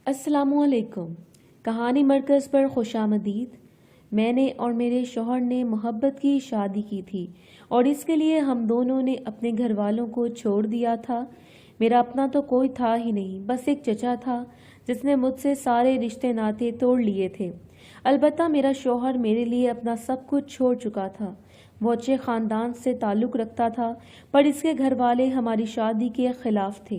अस्सलामु अलैकुम। कहानी मरकज़ पर खुशामदीद। मैंने और मेरे शौहर ने मोहब्बत की शादी की थी और इसके लिए हम दोनों ने अपने घर वालों को छोड़ दिया था। मेरा अपना तो कोई था ही नहीं, बस एक चचा था जिसने मुझसे सारे रिश्ते नाते तोड़ लिए थे। अलबत्ता मेरा शौहर मेरे लिए अपना सब कुछ छोड़ चुका था। वो अच्छे ख़ानदान से ताल्लुक़ रखता था, पर इसके घर वाले हमारी शादी के ख़िलाफ़ थे।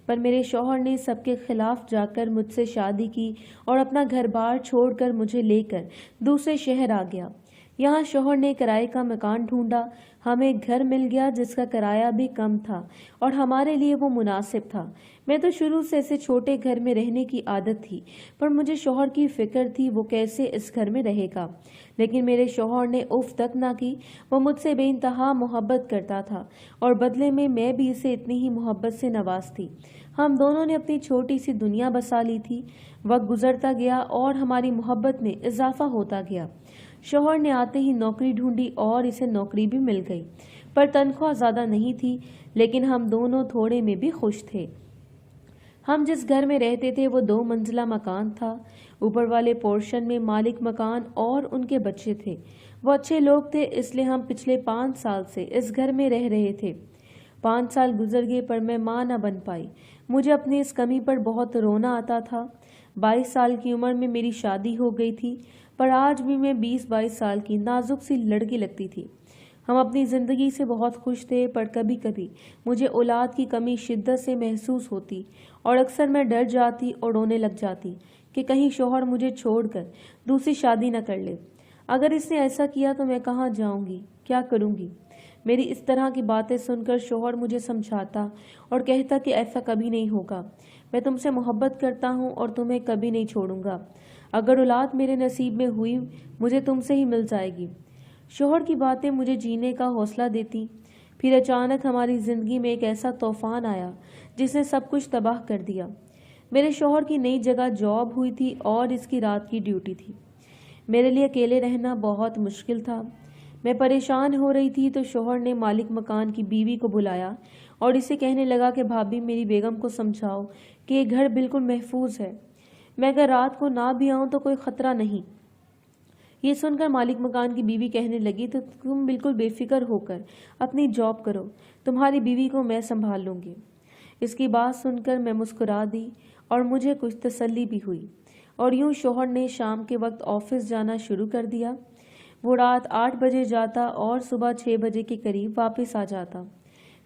पर मेरे शौहर ने सबके खिलाफ जाकर मुझसे शादी की और अपना घर बार छोड़कर मुझे लेकर दूसरे शहर आ गया। यहाँ शौहर ने किराए का मकान ढूंढा। हमें एक घर मिल गया जिसका किराया भी कम था और हमारे लिए वो मुनासिब था। मैं तो शुरू से ऐसे छोटे घर में रहने की आदत थी, पर मुझे शौहर की फिक्र थी वो कैसे इस घर में रहेगा। लेकिन मेरे शौहर ने उफ तक ना की। वो मुझसे बेइंतहा मोहब्बत करता था और बदले में मैं भी इसे इतनी ही मोहब्बत से नवाजती। हम दोनों ने अपनी छोटी सी दुनिया बसा ली थी। वक्त गुजरता गया और हमारी मोहब्बत में इजाफा होता गया। शौहर ने आते ही नौकरी ढूंढी और इसे नौकरी भी मिल गई, पर तनख्वाह ज़्यादा नहीं थी, लेकिन हम दोनों थोड़े में भी खुश थे। हम जिस घर में रहते थे वो 2 मंजिला मकान था। ऊपर वाले पोर्शन में मालिक मकान और उनके बच्चे थे। वो अच्छे लोग थे, इसलिए हम पिछले 5 साल से इस घर में रह रहे थे। 5 साल गुजर गए पर मैं माँ न बन पाई। मुझे अपनी इस कमी पर बहुत रोना आता था। 22 साल की उम्र में मेरी शादी हो गई थी, पर आज भी मैं 20-22 साल की नाजुक सी लड़की लगती थी। हम अपनी ज़िंदगी से बहुत खुश थे, पर कभी कभी मुझे औलाद की कमी शिद्दत से महसूस होती और अक्सर मैं डर जाती और रोने लग जाती कि कहीं शौहर मुझे छोड़कर दूसरी शादी न कर ले। अगर इसने ऐसा किया तो मैं कहाँ जाऊँगी, क्या करूँगी। मेरी इस तरह की बातें सुनकर शौहर मुझे समझाता और कहता कि ऐसा कभी नहीं होगा। मैं तुमसे मोहब्बत करता हूँ और तुम्हें कभी नहीं छोड़ूंगा। अगर औलाद मेरे नसीब में हुई, मुझे तुमसे ही मिल जाएगी। शौहर की बातें मुझे जीने का हौसला देती। फिर अचानक हमारी ज़िंदगी में एक ऐसा तूफान आया जिसने सब कुछ तबाह कर दिया। मेरे शौहर की नई जगह जॉब हुई थी और इसकी रात की ड्यूटी थी। मेरे लिए अकेले रहना बहुत मुश्किल था। मैं परेशान हो रही थी तो शौहर ने मालिक मकान की बीवी को बुलाया और इसे कहने लगा कि भाभी, मेरी बेगम को समझाओ कि ये घर बिल्कुल महफूज है। मैं अगर रात को ना भी आऊँ तो कोई ख़तरा नहीं। ये सुनकर मालिक मकान की बीवी कहने लगी, तो तुम बिल्कुल बेफिक्र होकर अपनी जॉब करो, तुम्हारी बीवी को मैं संभाल लूँगी। इसकी बात सुनकर मैं मुस्कुरा दी और मुझे कुछ तसल्ली भी हुई। और यूँ शौहर ने शाम के वक्त ऑफिस जाना शुरू कर दिया। वो रात 8 बजे जाता और सुबह 6 बजे के करीब वापस आ जाता।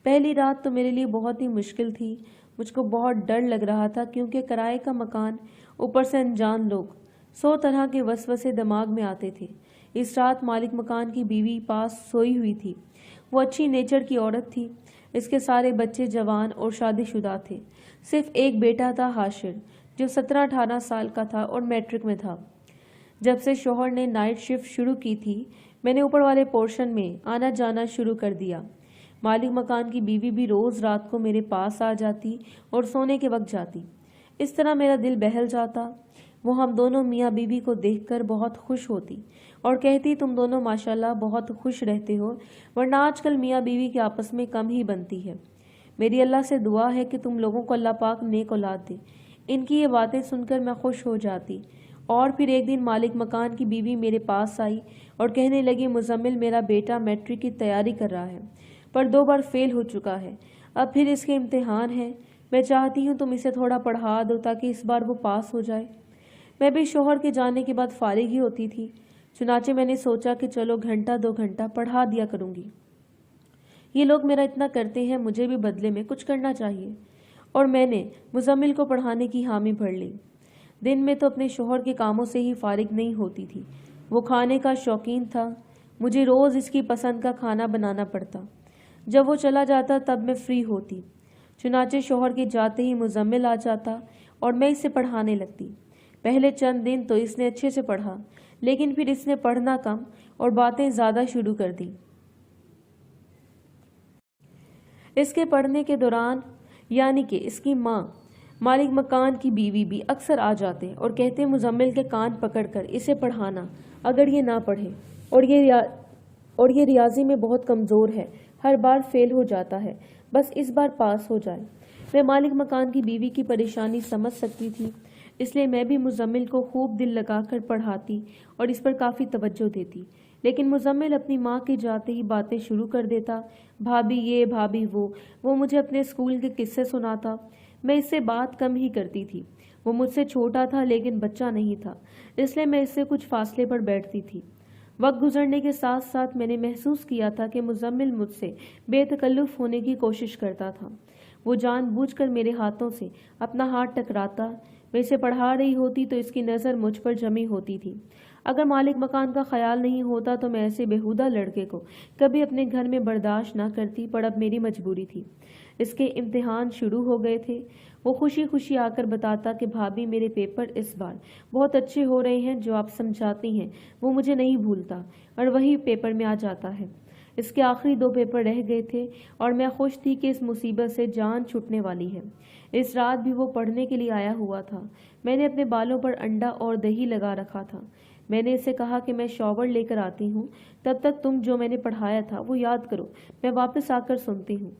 पहली रात तो मेरे लिए बहुत ही मुश्किल थी। मुझको बहुत डर लग रहा था क्योंकि किराए का मकान, ऊपर से अनजान लोग, 100 तरह के वसवसे दिमाग में आते थे। इस रात मालिक मकान की बीवी पास सोई हुई थी। वो अच्छी नेचर की औरत थी। इसके सारे बच्चे जवान और शादीशुदा थे। सिर्फ एक बेटा था, हाशिर, जो 17-18 साल का था और मैट्रिक में था। जब से शौहर ने नाइट शिफ्ट शुरू की थी, मैंने ऊपर वाले पोर्शन में आना जाना शुरू कर दिया। मालिक मकान की बीवी भी रोज़ रात को मेरे पास आ जाती और सोने के वक्त जाती। इस तरह मेरा दिल बहल जाता। वो हम दोनों मियाँ बीवी को देखकर बहुत खुश होती और कहती, तुम दोनों माशाल्लाह बहुत खुश रहते हो, वरना आजकल मियाँ बीवी के आपस में कम ही बनती है। मेरी अल्लाह से दुआ है कि तुम लोगों को अल्लाह पाक नेक औलाद दे। इनकी ये बातें सुनकर मैं खुश हो जाती। और फिर एक दिन मालिक मकान की बीवी मेरे पास आई और कहने लगी, मुजम्मिल, मेरा बेटा मैट्रिक की तैयारी कर रहा है, पर 2 बार फेल हो चुका है। अब फिर इसके इम्तिहान है। मैं चाहती हूँ तुम इसे थोड़ा पढ़ा दो ताकि इस बार वो पास हो जाए। मैं भी शौहर के जाने के बाद फारिग ही होती थी। चुनाचे मैंने सोचा कि चलो घंटा 2 घंटा पढ़ा दिया करूँगी। ये लोग मेरा इतना करते हैं, मुझे भी बदले में कुछ करना चाहिए। और मैंने मुजम्मिल को पढ़ाने की हामी भर ली। दिन में तो अपने शौहर के कामों से ही फारिग नहीं होती थी। वो खाने का शौकीन था। मुझे रोज़ इसकी पसंद का खाना बनाना पड़ता। जब वो चला जाता तब मैं फ्री होती। चुनाचे शौहर के जाते ही मुजम्मिल आ जाता और मैं इसे पढ़ाने लगती। पहले चंद दिन तो इसने अच्छे से पढ़ा, लेकिन फिर इसने पढ़ना कम और बातें ज़्यादा शुरू कर दी। इसके पढ़ने के दौरान यानी कि इसकी माँ, मालिक मकान की बीवी भी अक्सर आ जाते और कहते, मुजम्मिल के कान पकड़कर इसे पढ़ाना, अगर ये ना पढ़े, और ये रियाजी में बहुत कमज़ोर है, हर बार फेल हो जाता है, बस इस बार पास हो जाए। मैं मालिक मकान की बीवी की परेशानी समझ सकती थी। اس لیے میں بھی مزمل کو خوب دل لگا کر پڑھاتی اور اس پر کافی توجہ دیتی، لیکن مزمل اپنی ماں کے جاتے ہی باتیں شروع کر دیتا، بھابھی یہ بھابھی وہ مجھے اپنے اسکول کے قصے سناتا۔ میں اس سے بات کم ہی کرتی تھی۔ وہ مجھ سے چھوٹا تھا لیکن بچہ نہیں تھا، اس لیے میں اس سے کچھ فاصلے پر بیٹھتی تھی۔ وقت گزرنے کے ساتھ ساتھ میں نے محسوس کیا تھا کہ مزمل مجھ سے بے تکلف ہونے کی کوشش کرتا تھا۔ وہ جان بوجھ کر میرے ہاتھوں سے اپنا ہاتھ ٹکراتا۔ میں اسے پڑھا رہی ہوتی تو اس کی نظر مجھ پر جمی ہوتی تھی۔ اگر مالک مکان کا خیال نہیں ہوتا تو میں ایسے بےہودہ لڑکے کو کبھی اپنے گھر میں برداشت نہ کرتی، پر اب میری مجبوری تھی۔ اس کے امتحان شروع ہو گئے تھے۔ وہ خوشی خوشی آ کر بتاتا کہ بھابھی میرے پیپر اس بار بہت اچھے ہو رہے ہیں، جو آپ سمجھاتی ہیں وہ مجھے نہیں بھولتا اور وہی پیپر میں آ جاتا ہے۔ اس کے آخری 2 پیپر رہ گئے تھے اور میں خوش تھی کہ اس مصیبت سے جان چھٹنے والی ہے۔ اس رات بھی وہ پڑھنے کے لیے آیا ہوا تھا۔ میں نے اپنے بالوں پر انڈا اور دہی لگا رکھا تھا۔ میں نے اسے کہا کہ میں شاور لے کر آتی ہوں، تب تک تم جو میں نے پڑھایا تھا وہ یاد کرو، میں واپس آ کر سنتی ہوں۔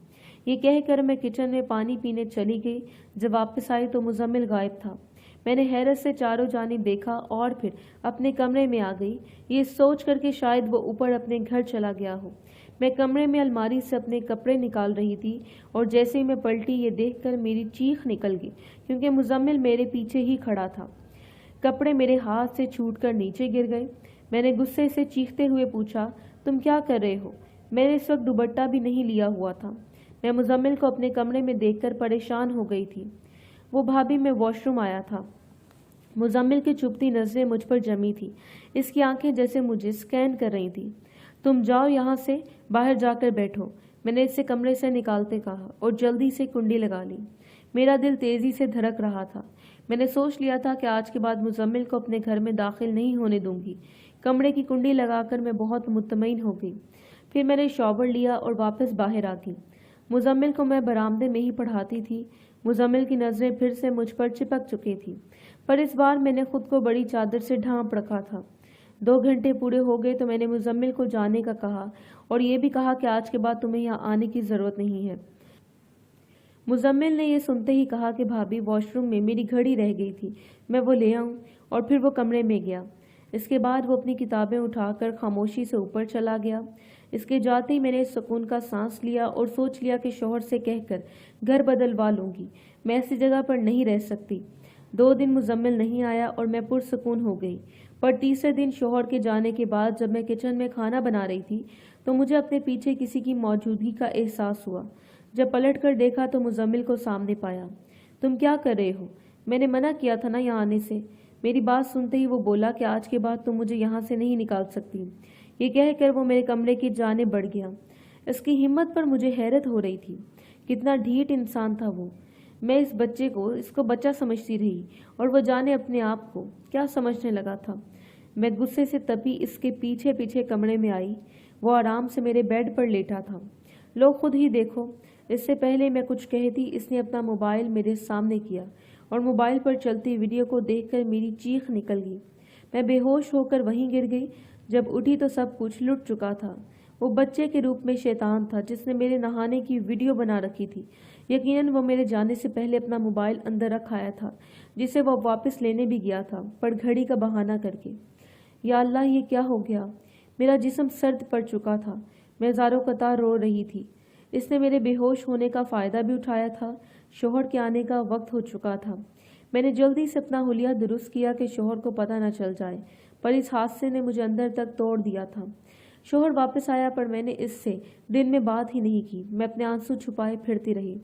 یہ کہہ کر میں کچن میں پانی پینے چلی گئی۔ جب واپس آئی تو مزمل غائب تھا۔ میں نے حیرت سے چاروں جانب دیکھا اور پھر اپنے کمرے میں آ گئی، یہ سوچ کر کہ شاید وہ اوپر اپنے گھر چلا گیا ہو۔ میں کمرے میں الماری سے اپنے کپڑے نکال رہی تھی اور جیسے ہی میں پلٹی یہ دیکھ کر میری چیخ نکل گئی، کیونکہ مزمل میرے پیچھے ہی کھڑا تھا۔ کپڑے میرے ہاتھ سے چھوٹ کر نیچے گر گئے۔ میں نے غصے سے چیختے ہوئے پوچھا، تم کیا کر رہے ہو؟ میں نے اس وقت دوپٹہ بھی نہیں لیا ہوا تھا۔ میں مزمل کو اپنے کمرے میں دیکھ کر پریشان ہو گئی تھی۔ وہ بھابھی میں واش روم آیا تھا۔ مزمل کی چپتی نظریں مجھ پر جمی تھی۔ اس کی آنکھیں جیسے مجھے سکین کر رہی تھی۔ تم جاؤ یہاں سے، باہر جا کر بیٹھو، میں نے اسے کمرے سے نکالتے کہا اور جلدی سے کنڈی لگا لی۔ میرا دل تیزی سے دھڑک رہا تھا۔ میں نے سوچ لیا تھا کہ آج کے بعد مزمل کو اپنے گھر میں داخل نہیں ہونے دوں گی۔ کمرے کی کنڈی لگا کر میں بہت مطمئن ہو گئی۔ پھر میں نے شاور لیا اور واپس باہر آ گئی۔ مزمل کو میں برآمدے میں ہی پڑھاتی تھی۔ مزمل کی نظریں پھر سے مجھ پر چپک چکی تھی، پر اس بار میں نے خود کو بڑی چادر سے ڈھانپ رکھا تھا۔ 2 گھنٹے پورے ہو گئے تو میں نے مزمل کو جانے کا کہا اور یہ بھی کہا کہ آج کے بعد تمہیں یہاں آنے کی ضرورت نہیں ہے۔ مزمل نے یہ سنتے ہی کہا کہ بھابھی واش روم میں میری گھڑی رہ گئی تھی، میں وہ لے آؤں، اور پھر وہ کمرے میں گیا۔ اس کے بعد وہ اپنی کتابیں اٹھا کر خاموشی سے اوپر چلا گیا۔ اس کے جاتے ہی میں نے سکون کا سانس لیا اور سوچ لیا کہ شوہر سے کہہ کر گھر بدلوا لوں گی، میں ایسی جگہ پر نہیں رہ سکتی۔ 2 دن مزمل نہیں آیا اور میں پرسکون ہو گئی، پر تیسرے دن شوہر کے جانے کے بعد جب میں کچن میں کھانا بنا رہی تھی تو مجھے اپنے پیچھے کسی کی موجودگی کا احساس ہوا۔ جب پلٹ کر دیکھا تو مزمل کو سامنے پایا۔ تم کیا کر رہے ہو؟ میں نے منع کیا تھا نا یہاں آنے سے۔ میری بات سنتے ہی وہ بولا کہ آج کے بعد تم مجھے یہاں سے نہیں نکال سکتی۔ یہ کہہ کر وہ میرے کمرے کی جانب بڑھ گیا۔ اس کی ہمت پر مجھے حیرت ہو رہی تھی۔ کتنا ڈھیٹ انسان تھا وہ۔ میں اس کو بچہ سمجھتی رہی اور وہ جانے اپنے آپ کو کیا سمجھنے لگا تھا۔ میں غصے سے تپی اس کے پیچھے پیچھے کمرے میں آئی۔ وہ آرام سے میرے بیڈ پر لیٹا تھا۔ لو خود ہی دیکھو۔ اس سے پہلے میں کچھ کہتی اس نے اپنا موبائل میرے سامنے کیا اور موبائل پر چلتی ویڈیو کو دیکھ کر میری چیخ نکل گئی۔ میں بے ہوش ہو کر وہیں گر گئی۔ جب اٹھی تو سب کچھ لٹ چکا تھا۔ وہ بچے کے روپ میں شیطان تھا جس نے میرے نہانے کی ویڈیو بنا رکھی تھی۔ یقیناً وہ میرے جانے سے پہلے اپنا موبائل اندر رکھ آیا تھا، جسے وہ واپس لینے بھی گیا تھا، پر گھڑی کا بہانہ کر کے۔ یا اللہ، یہ کیا ہو گیا؟ میرا جسم سرد پڑ چکا تھا۔ میں زاروں قطار رو رہی تھی۔ اس نے میرے بے ہوش ہونے کا فائدہ بھی اٹھایا تھا۔ شوہر کے آنے کا وقت ہو چکا تھا۔ میں نے جلدی سے اپنا حلیہ درست کیا کہ شوہر کو پتہ نہ چل جائے، پر اس حادثے نے مجھے اندر تک توڑ دیا تھا۔ شوہر واپس آیا پر میں نے اس سے دن میں بات ہی نہیں کی۔ میں اپنے آنسو چھپائے پھرتی رہی۔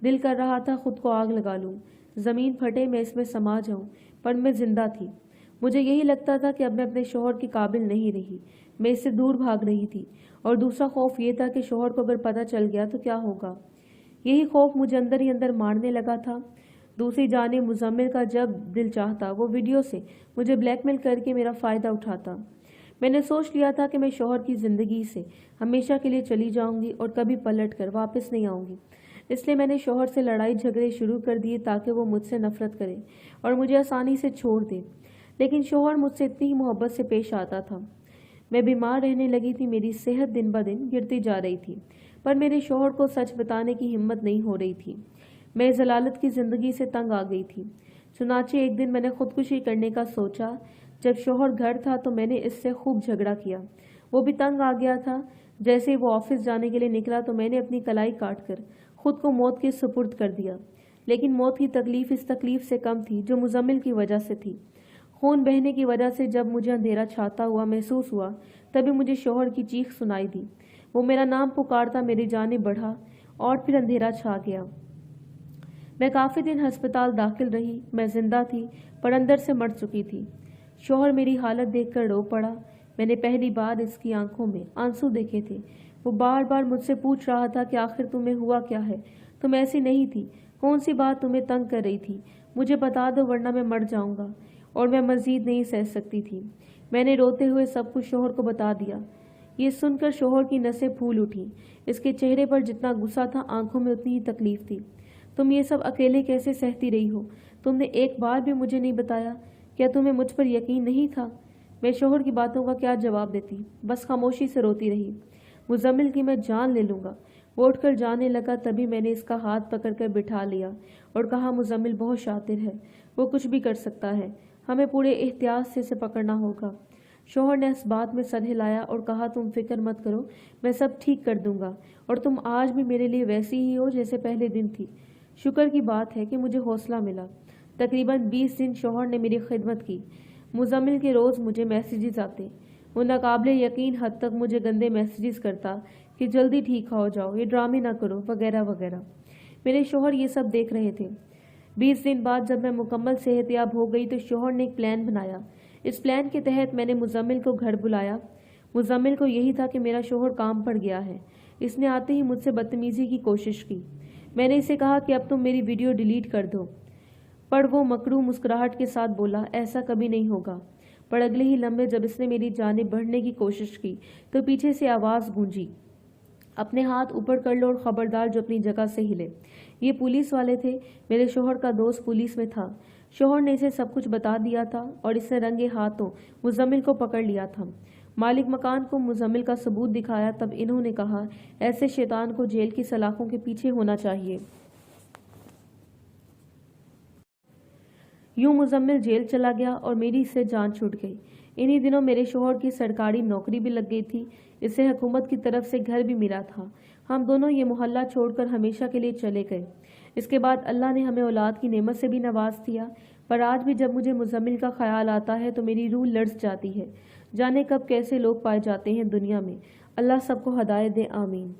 دل کر رہا تھا خود کو آگ لگا لوں، زمین پھٹے میں اس میں سما جاؤں، پر میں زندہ تھی۔ مجھے یہی لگتا تھا کہ اب میں اپنے شوہر کے قابل نہیں رہی۔ میں اس سے دور بھاگ رہی تھی، اور دوسرا خوف یہ تھا کہ شوہر کو اگر پتہ چل گیا تو کیا ہوگا۔ یہی خوف مجھے اندر ہی اندر مارنے لگا تھا۔ دوسری جانب مزمل کا جب دل چاہتا وہ ویڈیو سے مجھے بلیک میل کر کے میرا فائدہ اٹھاتا۔ میں نے سوچ لیا تھا کہ میں شوہر کی زندگی سے ہمیشہ کے لیے چلی جاؤں گی اور کبھی پلٹ کر واپس نہیں آؤں گی۔ اس لیے میں نے شوہر سے لڑائی جھگڑے شروع کر دیے تاکہ وہ مجھ سے نفرت کرے اور مجھے آسانی سے چھوڑ دے۔ لیکن شوہر مجھ سے اتنی ہی محبت سے پیش آتا تھا۔ میں بیمار رہنے لگی تھی، میری صحت دن بدن گرتی جا رہی تھی، پر میرے شوہر کو سچ بتانے کی ہمت نہیں ہو رہی تھی۔ میں ضلالت کی زندگی سے تنگ آ گئی تھی۔ चुनाचे एक दिन मैंने खुदकुशी करने का सोचा। जब शौहर घर था तो मैंने इससे खूब झगड़ा किया। वो भी तंग आ गया था। जैसे ही वो ऑफिस जाने के लिए निकला तो मैंने अपनी कलाई काट कर खुद को मौत के सुपुर्द कर दिया। लेकिन मौत की तकलीफ इस तकलीफ से कम थी जो मुजम्मिल की वजह से थी। खून बहने की वजह से जब मुझे अंधेरा छाता हुआ महसूस हुआ तभी मुझे शौहर की चीख सुनाई दी। वो मेरा नाम पुकारता मेरी जानें बढ़ा और फिर अंधेरा छा गया। मैं काफ़ी दिन अस्पताल दाखिल रही। मैं जिंदा थी पर अंदर से मर चुकी थी। शौहर मेरी हालत देखकर रो पड़ा। मैंने पहली बार इसकी आंखों में आंसू देखे थे। वो बार बार मुझसे पूछ रहा था कि आखिर तुम्हें हुआ क्या है, तुम ऐसी नहीं थी, कौन सी बात तुम्हें तंग कर रही थी, मुझे बता दो वरना मैं मर जाऊंगा। और मैं मजीद नहीं सह सकती थी। मैंने रोते हुए सब कुछ शौहर को बता दिया। ये सुनकर शौहर की नसें फूल उठी। इसके चेहरे पर जितना गुस्सा था आंखों में उतनी ही तकलीफ थी। तुम ये सब अकेले कैसे सहती रही हो? तुमने एक बार भी मुझे नहीं बताया। क्या तुम्हें मुझ पर यकीन नहीं था? मैं शौहर की बातों का क्या जवाब देती, बस खामोशी से रोती रही। मुजम्मिल की मैं जान ले लूँगा। वो उठकर जाने लगा तभी मैंने इसका हाथ पकड़कर बिठा लिया और कहा, मुजम्मिल बहुत शातिर है, वो कुछ भी कर सकता है, हमें पूरे एहतियात से इसे पकड़ना होगा। शौहर ने इस बात में सर हिलाया और कहा, तुम फिक्र मत करो, मैं सब ठीक कर दूंगा और तुम आज भी मेरे लिए वैसी ही हो जैसे पहले दिन थी। शुक्र की बात है कि मुझे हौसला मिला। तकरीबन 20 दिन शौहर ने मेरी खिदमत की। मुजम्मिल के रोज़ मुझे मैसेजेस आते। वो नाकाबिले यकीन हद तक मुझे गंदे मैसेजेस करता कि जल्दी ठीक हो जाओ, ये ड्रामे ना करो, वगैरह वगैरह। मेरे शौहर ये सब देख रहे थे। 20 दिन बाद जब मैं मुकम्मल सेहतयाब हो गई तो शौहर ने एक प्लान बनाया। इस प्लान के तहत मैंने मुजम्मिल को घर बुलाया। मुजम्मिल को यही था कि मेरा शौहर काम पड़ गया है। इसने आते ही मुझसे बदतमीज़ी की कोशिश की। मैंने इसे कहा कि अब तुम मेरी वीडियो डिलीट कर दो, पर वो मकरू मुस्कुराहट के साथ बोला, ऐसा कभी नहीं होगा। पर अगले ही लम्हे जब इसने मेरी जानिब बढ़ने की कोशिश की तो पीछे से आवाज़ गूंजी, अपने हाथ ऊपर कर लो और ख़बरदार जो अपनी जगह से हिले। ये पुलिस वाले थे। मेरे शौहर का दोस्त पुलिस में था। शौहर ने इसे सब कुछ बता दिया था और इसने रंगे हाथों मुजम्मिल को पकड़ लिया था। मालिक मकान को मुजम्मिल का सबूत दिखाया तब इन्होंने कहा, ऐसे शैतान को जेल की सलाखों के पीछे होना चाहिए। यूं मुजम्मिल जेल चला गया और मेरी इससे जान छूट गई। इन्हीं दिनों मेरे शौहर की सरकारी नौकरी भी लग गई थी। इसे हुकूमत की तरफ से घर भी मिला था। हम दोनों ये मोहल्ला छोड़कर हमेशा के लिए चले गए। इसके बाद अल्लाह ने हमें औलाद की नेमत से भी नवाज दिया। पर आज भी जब मुझे मुजम्मिल का ख्याल आता है तो मेरी रूह लर्ज़ जाती है। जाने कब कैसे लोग पाए जाते हैं दुनिया में। अल्लाह सबको हदायत दे, आमीन।